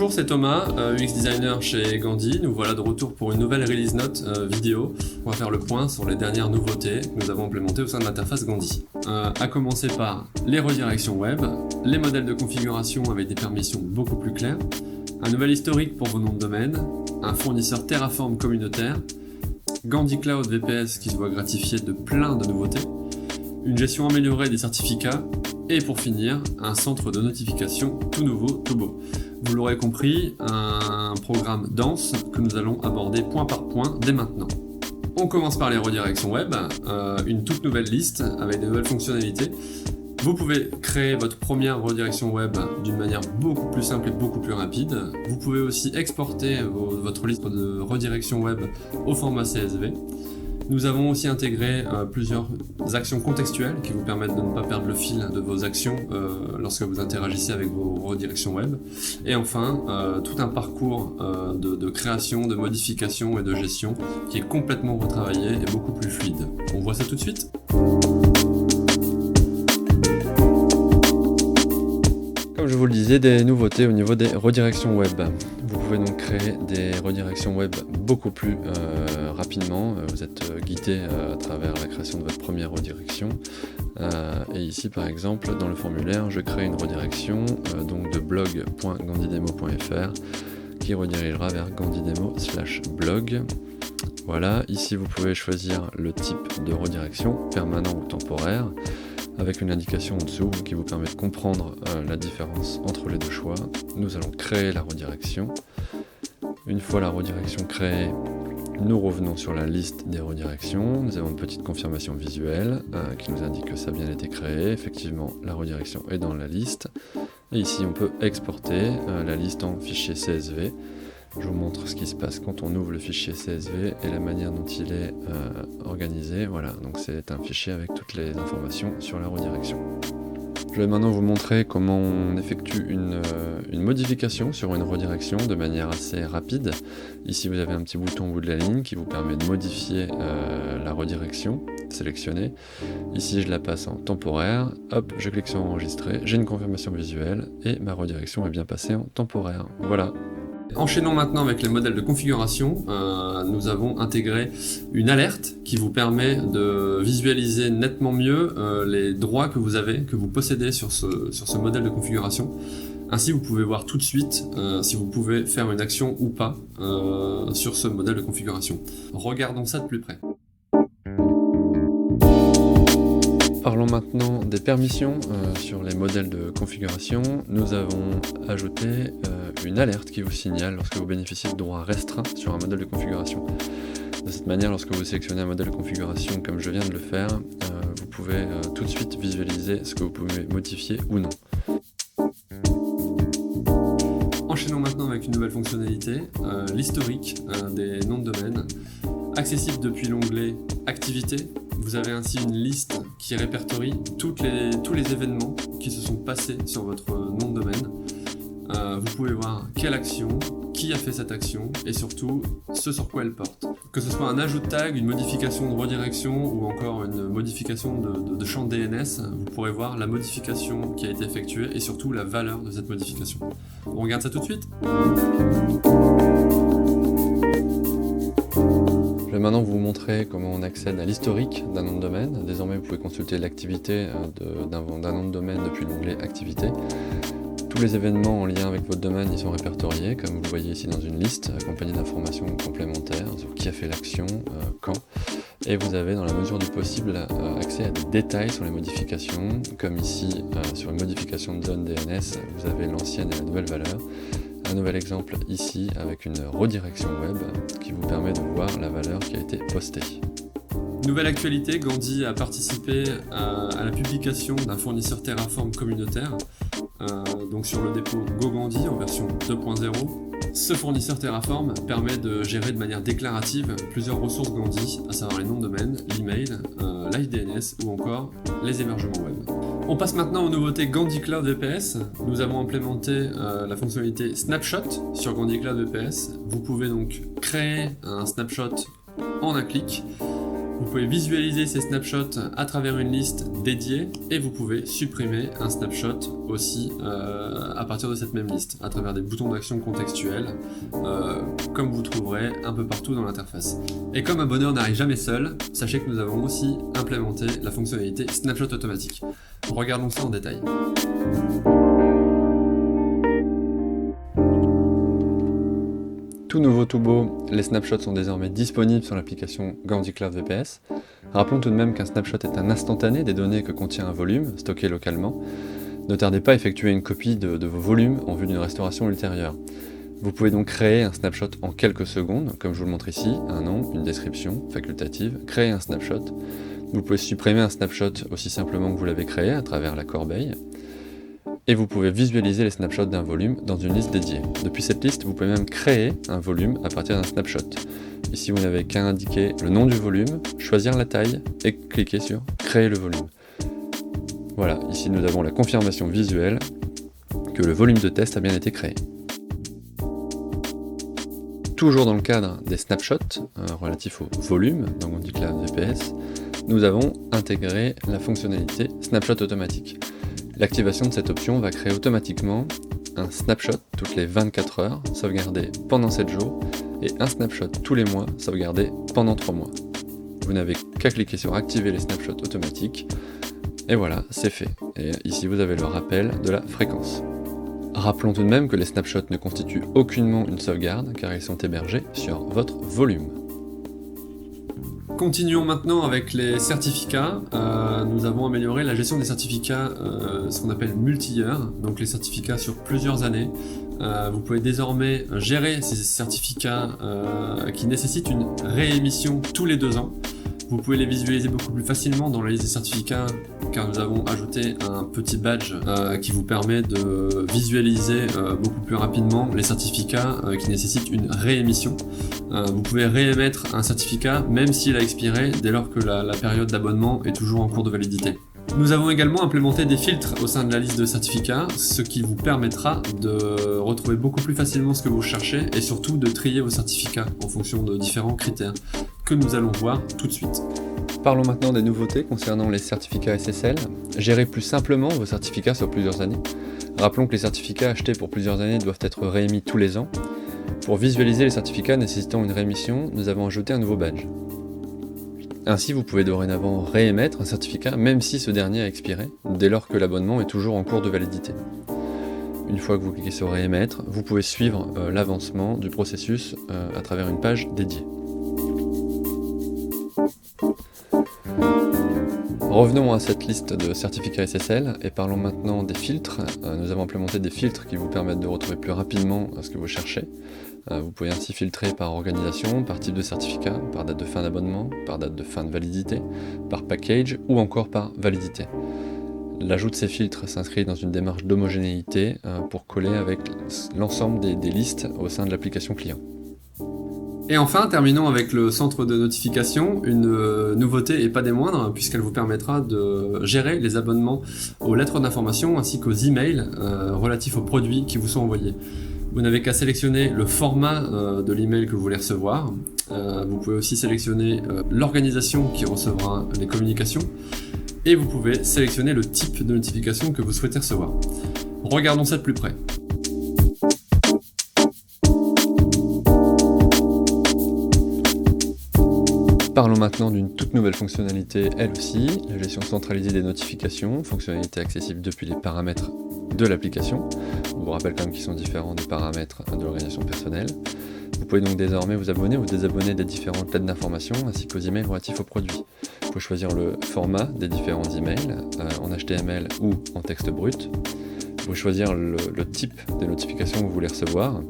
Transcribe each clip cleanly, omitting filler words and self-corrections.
Bonjour, c'est Thomas, UX designer chez Gandhi. Nous voilà de retour pour une nouvelle release note vidéo. On va faire le point sur les dernières nouveautés que nous avons implémentées au sein de l'interface Gandhi. À commencer par les redirections web, les modèles de configuration avec des permissions beaucoup plus claires, un nouvel historique pour vos noms de domaine, un fournisseur Terraform communautaire, Gandhi Cloud VPS qui se voit gratifié de plein de nouveautés, une gestion améliorée des certificats, et pour finir, un centre de notification tout nouveau, tout beau. Vous l'aurez compris, un programme dense que nous allons aborder point par point dès maintenant. On commence par les redirections web, une toute nouvelle liste avec de nouvelles fonctionnalités. Vous pouvez créer votre première redirection web d'une manière beaucoup plus simple et beaucoup plus rapide. Vous pouvez aussi exporter votre liste de redirections web au format CSV. Nous avons aussi intégré plusieurs actions contextuelles qui vous permettent de ne pas perdre le fil de vos actions lorsque vous interagissez avec vos redirections web. Et enfin, tout un parcours de création, de modification et de gestion qui est complètement retravaillé et beaucoup plus fluide. On voit ça tout de suite. Comme je vous le disais, des nouveautés au niveau des redirections web. Vous pouvez donc créer des redirections web beaucoup plus rapidement. Vous êtes guidé à travers la création de votre première redirection. Et ici, par exemple, dans le formulaire, je crée une redirection donc de blog.gandhidemo.fr qui redirigera vers gandhidemo/blog. Voilà, ici vous pouvez choisir le type de redirection, permanent ou temporaire, avec une indication en dessous qui vous permet de comprendre la différence entre les deux choix. Nous allons créer la redirection. Une fois la redirection créée, nous revenons sur la liste des redirections. Nous avons une petite confirmation visuelle qui nous indique que ça a bien été créé. Effectivement, la redirection est dans la liste. Et ici, on peut exporter la liste en fichier CSV. Je vous montre ce qui se passe quand on ouvre le fichier CSV et la manière dont il est organisé. Voilà, donc c'est un fichier avec toutes les informations sur la redirection. Je vais maintenant vous montrer comment on effectue une modification sur une redirection de manière assez rapide. Ici vous avez un petit bouton au bout de la ligne qui vous permet de modifier la redirection sélectionnée. Ici je la passe en temporaire, hop, je clique sur enregistrer, j'ai une confirmation visuelle et ma redirection est bien passée en temporaire. Voilà. Enchaînons maintenant avec les modèles de configuration. Nous avons intégré une alerte qui vous permet de visualiser nettement mieux les droits que vous possédez sur ce modèle de configuration. Ainsi, vous pouvez voir tout de suite si vous pouvez faire une action ou pas sur ce modèle de configuration. Regardons ça de plus près. Parlons maintenant des permissions sur les modèles de configuration. Nous avons ajouté une alerte qui vous signale lorsque vous bénéficiez de droits restreints sur un modèle de configuration. De cette manière, lorsque vous sélectionnez un modèle de configuration comme je viens de le faire, vous pouvez tout de suite visualiser ce que vous pouvez modifier ou non. Enchaînons maintenant avec une nouvelle fonctionnalité, l'historique des noms de domaine, accessible depuis l'onglet Activités. Vous avez ainsi une liste qui répertorie tous les événements qui se sont passés sur votre nom de domaine. Vous pouvez voir quelle action, qui a fait cette action et surtout ce sur quoi elle porte. Que ce soit un ajout de tag, une modification de redirection ou encore une modification de champ DNS, vous pourrez voir la modification qui a été effectuée et surtout la valeur de cette modification. On regarde ça tout de suite. Je vais maintenant vous montrer comment on accède à l'historique d'un nom de domaine. Désormais, vous pouvez consulter l'activité d'un nom de domaine depuis l'onglet Activité. Tous les événements en lien avec votre domaine y sont répertoriés, comme vous le voyez ici dans une liste, accompagnée d'informations complémentaires sur qui a fait l'action, quand. Et vous avez, dans la mesure du possible, accès à des détails sur les modifications, comme ici, sur une modification de zone DNS, vous avez l'ancienne et la nouvelle valeur. Un nouvel exemple ici avec une redirection web qui vous permet de voir la valeur qui a été postée. Nouvelle actualité, Gandhi a participé à la publication d'un fournisseur Terraform communautaire, donc sur le dépôt GoGandhi en version 2.0. Ce fournisseur Terraform permet de gérer de manière déclarative plusieurs ressources Gandhi, à savoir les noms de domaine, l'email, l'IDNS ou encore les hébergements web. On passe maintenant aux nouveautés Gandhi Cloud VPS. Nous avons implémenté la fonctionnalité Snapshot sur Gandhi Cloud VPS. Vous pouvez donc créer un snapshot en un clic. Vous pouvez visualiser ces snapshots à travers une liste dédiée et vous pouvez supprimer un snapshot aussi à partir de cette même liste, à travers des boutons d'action contextuels, comme vous trouverez un peu partout dans l'interface. Et comme un bonheur n'arrive jamais seul, sachez que nous avons aussi implémenté la fonctionnalité snapshot automatique. Regardons ça en détail. Tout nouveau, tout beau, les snapshots sont désormais disponibles sur l'application Gaudy Cloud VPS. Rappelons tout de même qu'un snapshot est un instantané des données que contient un volume, stocké localement. Ne tardez pas à effectuer une copie de vos volumes en vue d'une restauration ultérieure. Vous pouvez donc créer un snapshot en quelques secondes, comme je vous le montre ici, un nom, une description facultative, créer un snapshot. Vous pouvez supprimer un snapshot aussi simplement que vous l'avez créé à travers la corbeille. Et vous pouvez visualiser les snapshots d'un volume dans une liste dédiée. Depuis cette liste, vous pouvez même créer un volume à partir d'un snapshot. Ici, vous n'avez qu'à indiquer le nom du volume, choisir la taille et cliquer sur « Créer le volume ». Voilà, ici nous avons la confirmation visuelle que le volume de test a bien été créé. Toujours dans le cadre des snapshots relatifs au volume, dans Gaudy Cloud VPS, nous avons intégré la fonctionnalité Snapshot automatique. L'activation de cette option va créer automatiquement un snapshot toutes les 24 heures, sauvegardé pendant 7 jours, et un snapshot tous les mois, sauvegardé pendant 3 mois. Vous n'avez qu'à cliquer sur activer les snapshots automatiques, et voilà, c'est fait. Et ici vous avez le rappel de la fréquence. Rappelons tout de même que les snapshots ne constituent aucunement une sauvegarde, car ils sont hébergés sur votre volume. Continuons maintenant avec les certificats. Nous avons amélioré la gestion des certificats, ce qu'on appelle multi-year, donc les certificats sur plusieurs années. Vous pouvez désormais gérer ces certificats qui nécessitent une réémission tous les 2 ans. Vous pouvez les visualiser beaucoup plus facilement dans la liste des certificats, car nous avons ajouté un petit badge qui vous permet de visualiser beaucoup plus rapidement les certificats qui nécessitent une réémission. Vous pouvez réémettre un certificat même s'il a expiré dès lors que la période d'abonnement est toujours en cours de validité. Nous avons également implémenté des filtres au sein de la liste de certificats, ce qui vous permettra de retrouver beaucoup plus facilement ce que vous cherchez et surtout de trier vos certificats en fonction de différents critères que nous allons voir tout de suite. Parlons maintenant des nouveautés concernant les certificats SSL. Gérez plus simplement vos certificats sur plusieurs années. Rappelons que les certificats achetés pour plusieurs années doivent être réémis tous les ans. Pour visualiser les certificats nécessitant une réémission, nous avons ajouté un nouveau badge. Ainsi, vous pouvez dorénavant réémettre un certificat même si ce dernier a expiré, dès lors que l'abonnement est toujours en cours de validité. Une fois que vous cliquez sur réémettre, vous pouvez suivre l'avancement du processus à travers une page dédiée. Revenons à cette liste de certificats SSL et parlons maintenant des filtres. Nous avons implémenté des filtres qui vous permettent de retrouver plus rapidement ce que vous cherchez. Vous pouvez ainsi filtrer par organisation, par type de certificat, par date de fin d'abonnement, par date de fin de validité, par package ou encore par validité. L'ajout de ces filtres s'inscrit dans une démarche d'homogénéité pour coller avec l'ensemble des listes au sein de l'application client. Et enfin, terminons avec le centre de notification, une nouveauté et pas des moindres, puisqu'elle vous permettra de gérer les abonnements aux lettres d'information ainsi qu'aux emails relatifs aux produits qui vous sont envoyés. Vous n'avez qu'à sélectionner le format de l'email que vous voulez recevoir. Vous pouvez aussi sélectionner l'organisation qui recevra les communications. Et vous pouvez sélectionner le type de notification que vous souhaitez recevoir. Regardons ça de plus près. Parlons maintenant d'une toute nouvelle fonctionnalité, elle aussi, la gestion centralisée des notifications, fonctionnalité accessible depuis les paramètres de l'application. On vous rappelle quand même qu'ils sont différents des paramètres de l'organisation personnelle. Vous pouvez donc désormais vous abonner ou désabonner des différentes lettres d'information ainsi qu'aux emails relatifs aux produits. Vous pouvez choisir le format des différents emails en HTML ou en texte brut. Vous pouvez choisir le type des notifications que vous voulez recevoir.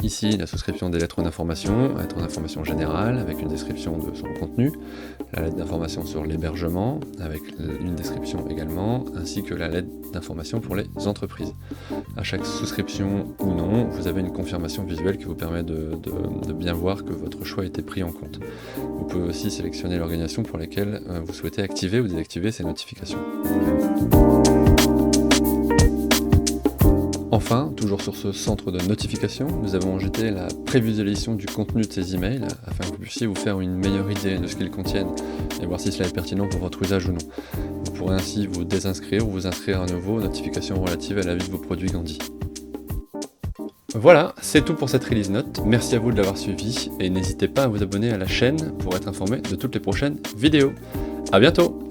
Ici, la souscription des lettres d'information, lettre d'information générale avec une description de son contenu, la lettre d'information sur l'hébergement avec une description également, ainsi que la lettre d'information pour les entreprises. À chaque souscription ou non, vous avez une confirmation visuelle qui vous permet de bien voir que votre choix a été pris en compte. Vous pouvez aussi sélectionner l'organisation pour laquelle vous souhaitez activer ou désactiver ces notifications. Enfin, toujours sur ce centre de notification, nous avons ajouté la prévisualisation du contenu de ces emails afin que vous puissiez vous faire une meilleure idée de ce qu'ils contiennent et voir si cela est pertinent pour votre usage ou non. Vous pourrez ainsi vous désinscrire ou vous inscrire à nouveau aux notifications relatives à la vie de vos produits Gandhi. Voilà, c'est tout pour cette release note. Merci à vous de l'avoir suivi et n'hésitez pas à vous abonner à la chaîne pour être informé de toutes les prochaines vidéos. À bientôt!